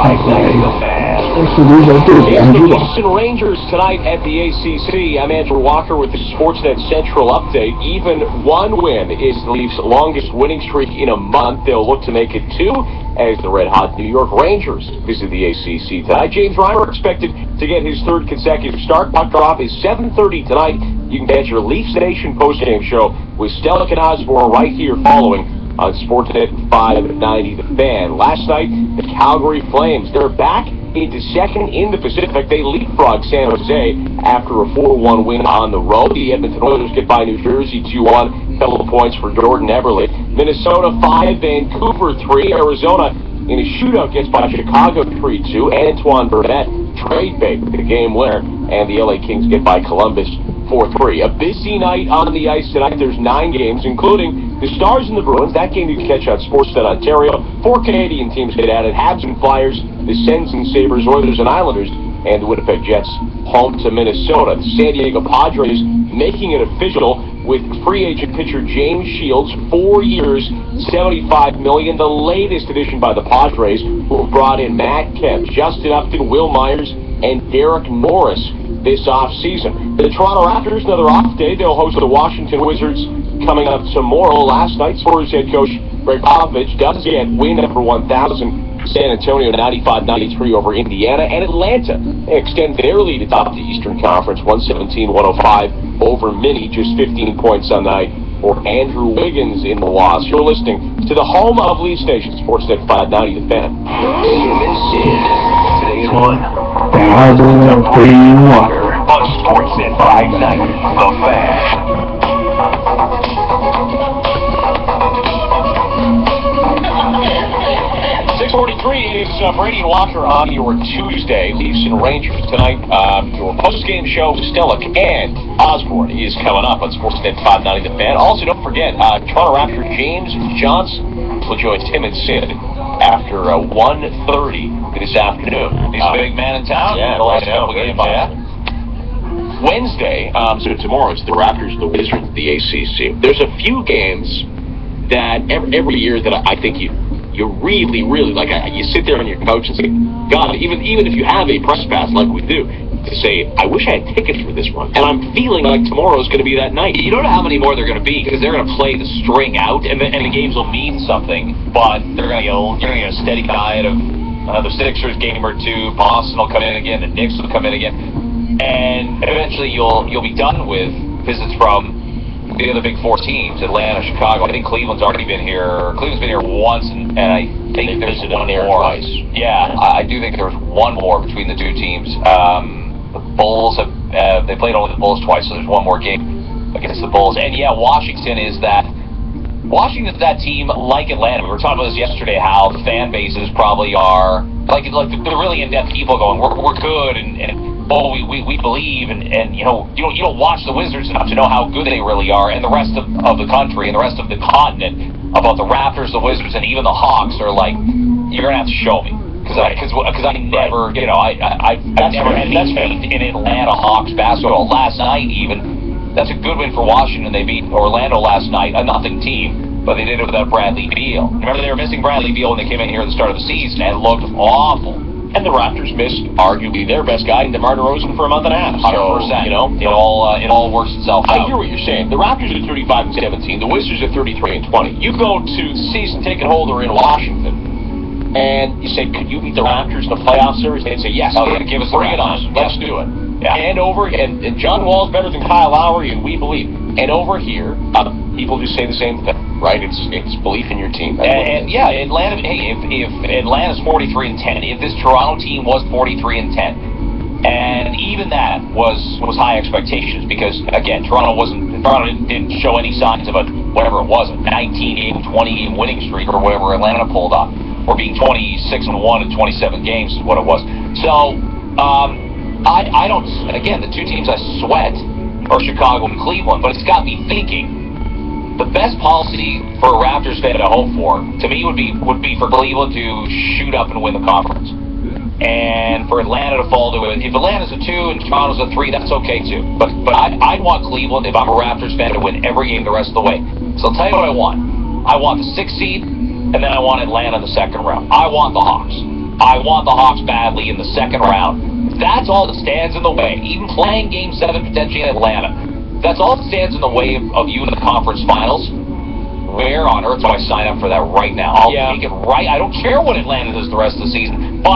590 The Fan. Here's the Houston Rangers tonight at the ACC. I'm Andrew Walker with the Sportsnet Central update. Even one win is the Leafs' longest winning streak in a month. They'll look to make it two as the red-hot New York Rangers visit the ACC tonight. James Reimer expected to get his third consecutive start. Puck drop is 7:30 tonight. You can catch your Leafs Nation postgame show with Stella and Osborne right here following on Sportsnet 590 The Fan. Last night, the Calgary Flames, they're back into second in the Pacific. They leapfrogged San Jose after a 4-1 win on the road. The Edmonton Oilers get by New Jersey 2-1. Couple of points for Jordan Eberle. Minnesota 5, Vancouver 3. Arizona in a shootout gets by Chicago 3-2. Antoine Burnett trade bait with the game winner. And the LA Kings get by Columbus 4-3. A busy night on the ice tonight. There's 9 games, including the Stars and the Bruins. That game you can catch on Sportsnet Ontario. 4 Canadian teams get added. Habs and Flyers, the Sens and Sabres, Oilers and Islanders, and the Winnipeg Jets home to Minnesota. The San Diego Padres making it official with free agent pitcher James Shields, 4 years, $75 million. The latest addition by the Padres, who brought in Matt Kemp, Justin Upton, Will Myers, and Derek Norris this offseason. The Toronto Raptors, another off day. They'll host the Washington Wizards coming up tomorrow. Last night, Spurs head coach Greg Popovich does get win number 1,000. San Antonio 95-93 over Indiana, and Atlanta extend their lead atop the Eastern Conference 117-105 over Mini, just 15 points on night for Andrew Wiggins in the loss. You're listening to the home of Leafs Nation, Sportsnet 590 The Fan. Today's one, the Harbor of Clean Water on Sportsnet 590 The Fan. 6:43 is Brady and Walker on your Tuesday. Leafs and Rangers tonight. Your post-game show with Stella and Osborne is coming up on Sportsnet 590 The Fan. Also, don't forget, Toronto Raptor James Johnson will join Tim and Sid after 1:30 this afternoon. He's a big man in town. Yeah, the last couple games. Wednesday, so tomorrow, it's the Raptors, the Wizards, the ACC. There's a few games that every year that I think you really, really, like, you sit there on your couch and say, God, even if you have a press pass like we do, to say, I wish I had tickets for this one. And I'm feeling like tomorrow's going to be that night. You don't know how many more they're going to be, because they're going to play the string out, and the games will mean something, but you're going to get a steady diet of another Sixers game or two. Boston will come in again, the Knicks will come in again, and eventually you'll be done with visits from the other big 4 teams, Atlanta, Chicago. I think Cleveland's already been here. Cleveland's been here once, and I think there's one more. Twice. Yeah, I do think there's one more between the two teams. The Bulls they played only the Bulls twice, so there's one more game against the Bulls. And yeah, Washington's that team like Atlanta. We were talking about this yesterday, how the fan bases probably are like the really in-depth people going, we're good and we believe, and you don't watch the Wizards enough to know how good they really are, and the rest of the country and the rest of the continent about the Raptors, the Wizards, and even the Hawks are like, you're gonna have to show me, because I never, I've never had any faith in Atlanta Hawks basketball. Last night even, that's a good win for Washington. They beat Orlando last night, a nothing team, but they did it without Bradley Beal. Remember, they were missing Bradley Beal when they came in here at the start of the season, and it looked awful. And the Raptors missed arguably their best guy, DeMar DeRozan, for a month and a half. 100%. So, it all works itself out. I hear what you're saying. The Raptors are 35-17. The Wizards are 33-20. You go to season ticket holder in Washington, and you say, could you beat the Raptors in a playoff series? They'd say, yes. Give us bring it on. Let's do it. Yeah. And John Wall's better than Kyle Lowry, and we believe. And over here, people just say the same thing, right? It's belief in your team. And Atlanta. Hey, if Atlanta's 43-10, if this Toronto team was 43-10, and even that was high expectations, because again, Toronto didn't show any signs of whatever it was, a 19-game, 20-game winning streak or whatever Atlanta pulled off, or being 26-1 in 27 games is what it was. So I don't. Again, the two teams I sweat are Chicago and Cleveland, but it's got me thinking. The best policy for a Raptors fan to hope for, to me, would be for Cleveland to shoot up and win the conference, and for Atlanta to fall to it. If Atlanta's a 2 and Toronto's a 3, that's okay too. But I'd want Cleveland, if I'm a Raptors fan, to win every game the rest of the way. So I'll tell you what I want. I want the 6th seed, and then I want Atlanta in the second round. I want the Hawks. I want the Hawks badly in the second round. That's all that stands in the way. Even playing Game 7 potentially in Atlanta. That's all that stands in the way of you in the conference finals. Where on earth do I sign up for that right now? I'll take it right. I don't care what Atlanta does the rest of the season. But